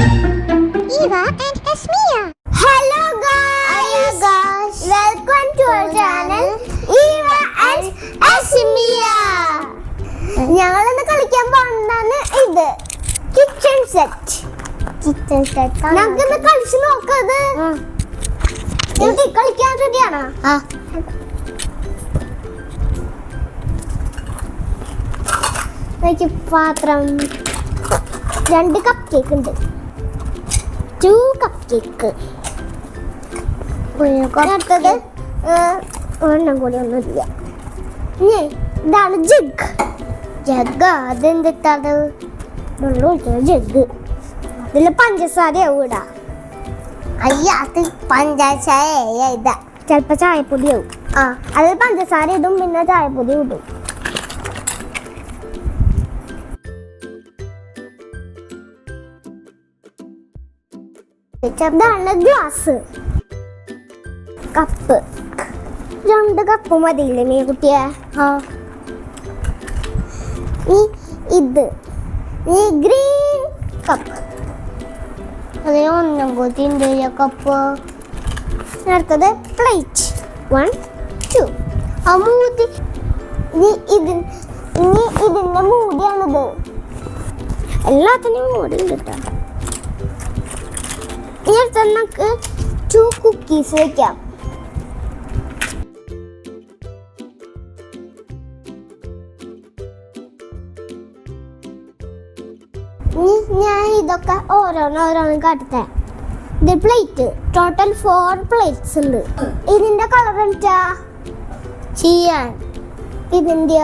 Eva and Esmia. Hello guys. Welcome to our channel Eva and Esmia. ഞങ്ങൾ ഇന്ന് കളിക്കാൻ പോകുന്നതാണ് ഇത് കിച്ചൺ സെറ്റ്. നമുക്ക് കളിച്ചു നോക്കത്. കളിക്കാൻ റെഡിയാണോ? പാത്രം 2 കപ്പ് കേക്ക് ഉണ്ട്. 2 കപ്പ് കേക്ക്. അടുത്തത് ഒരെണ്ണം കൂടി ഒന്നുമില്ല. ഇതാണ് ജഗ്. അതെന്തിട്ടാണ് വെള്ളം ഒഴിക്കുന്ന ജഗ്. ഇതിൽ പഞ്ചസാരയാവും ഇടാ. അയ്യ അത് പഞ്ചസാര ഇതാ. ചിലപ്പോ ചായപ്പൊടി ആവും. അതിൽ പഞ്ചസാര ഇടും, പിന്നെ ചായപ്പൊടി ഇടും. ചെറുതാണ് ഗ്ലാസ്. കപ്പ് 2 കപ്പ് മതിയില്ലേ നീ കുട്ടിയെ? ഇത് ഗ്രീൻ കപ്പ്. അതേ ഒന്നും കൂടി ഉണ്ട് കപ്പ്. അടുത്തത് പ്ലേറ്റ് 1 2. ആ മൂടി ഇതിന്റെ മൂടിയാണിത്. എല്ലാത്തിനും മൂടി ഉണ്ട് കേട്ടോ. ഇനി നമുക്ക് 2 കുക്കീസ് വെക്കാം. ഞാൻ ഇതൊക്കെ ഓരോന്നോരോന്ന് കാട്ടട്ടെ. ഇത് പ്ലേറ്റ്. ടോട്ടൽ 4 പ്ലേറ്റ്സ് ഉണ്ട്. ഇതിന്റെ കളർ എന്താ? ചെയ്യാൻ. ഇതിന്റെ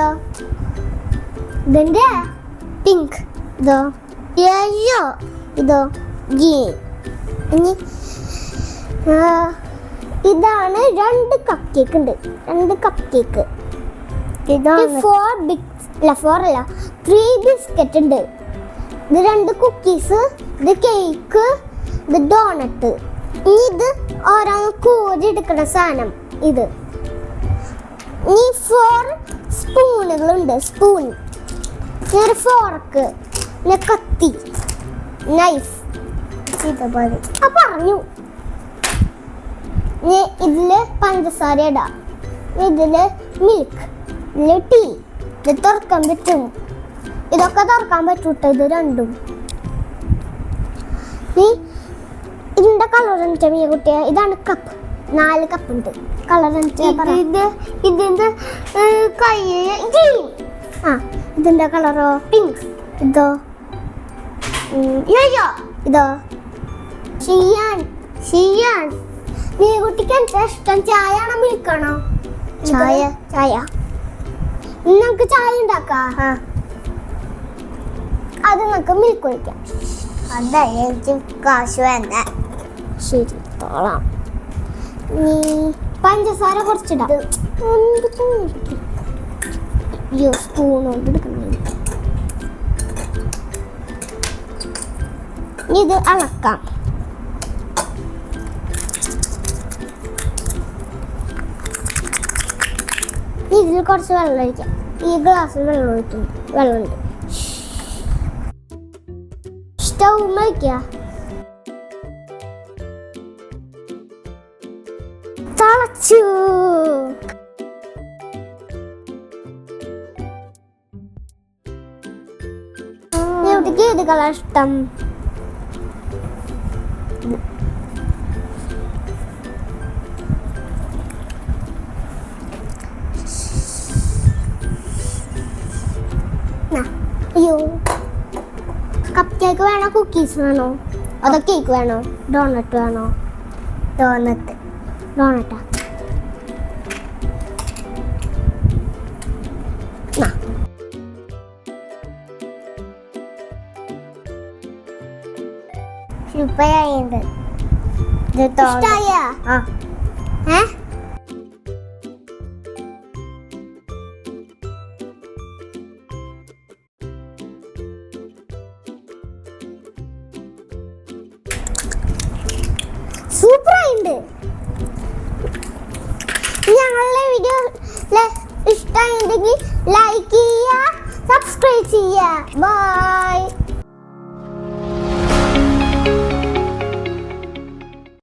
പിങ്ക്. ഇതോ യെല്ലോ. ഇതോ ഗ്രീൻ. ഇനി ഇതാണ് 2 കപ്പ് കേക്ക് ഉണ്ട്. 2 കപ്പ് കേക്ക്. ഇതാണ് 3 ബിസ്ക്കറ്റ് ഉണ്ട്. ഇത് 2 കുക്കീസ്. ഇത് കേക്ക്. ഇത് ഡോണറ്റ്. ഇനി ഇത് ഓരോന്ന് കോരി എടുക്കുന്ന സാധനം. ഇത് ഇനി 4 സ്പൂണുകളുണ്ട്. സ്പൂൺ, ഒരു ഫോർക്ക്, പിന്നെ കത്തി, നൈഫ്. പറഞ്ഞു. ഇതില് പഞ്ചസാര ഇടാം. ഇതില് മിൽക്ക്, ഇതില് ടീ. ഇത് തുറക്കാൻ പറ്റും. ഇതൊക്കെ തുറക്കാൻ പറ്റൂട്ടോ. ഇത് രണ്ടും. ഇതിന്റെ കളർ എന്താ മീ കുട്ടിയെ? ഇതാണ് കപ്പ്. 4 കപ്പ് ഉണ്ട്. കളർ ഇതിന്റെ കൈ ഗ്രീൻ. ഇതിന്റെ കളറോ പിങ്ക്. ഇതോ ഇതോ ഷിയാൻ. നീ കുട്ടിക്ക് എന്താ ഇഷ്ടം? ചായ ആണോ മിൽക്കാണോ? ചായ. നമുക്ക് ചായ ഉണ്ടാക്കാം. അത് നമുക്ക് മിൽക്ക് ഒഴിക്കാം. അതെ, എനിക്ക് കാശ് വേണ്ട. ശരി, തോളാം. നീ പഞ്ചസാര കുറച്ചിടാം. സ്പൂൺ കൊണ്ട് എടുക്കണം. ഇത് അളക്കാം. ഇതിൽ കുറച്ച് വെള്ളം ഒഴിക്കാം. ഈ ഗ്ലാസ്സിൽ വെള്ളമുണ്ട്. സ്റ്റൗ വയ്ക്കുക. തിളച്ചു. ഇവിടേക്ക് ഏത് കളർ ഇഷ്ടം? അയ്യോ, കപ്പ് കേക്ക് വേണോ? കുക്കീസ് വേണോ? അതോ കേക്ക് വേണോ? ഡോണറ്റ് വേണോ? ഡോണറ്റാ. സൂപ്പറായിട്ടുണ്ട്. ഇഷ്ടായോ? സൂപ്പറായിട്ടുണ്ട്. ഞങ്ങളുടെ വീഡിയോ ഇഷ്ടമായിട്ടുണ്ടെങ്കിൽ ലൈക്ക് ചെയ്യുക, സബ്സ്ക്രൈബ് ചെയ്യുക. ബൈ.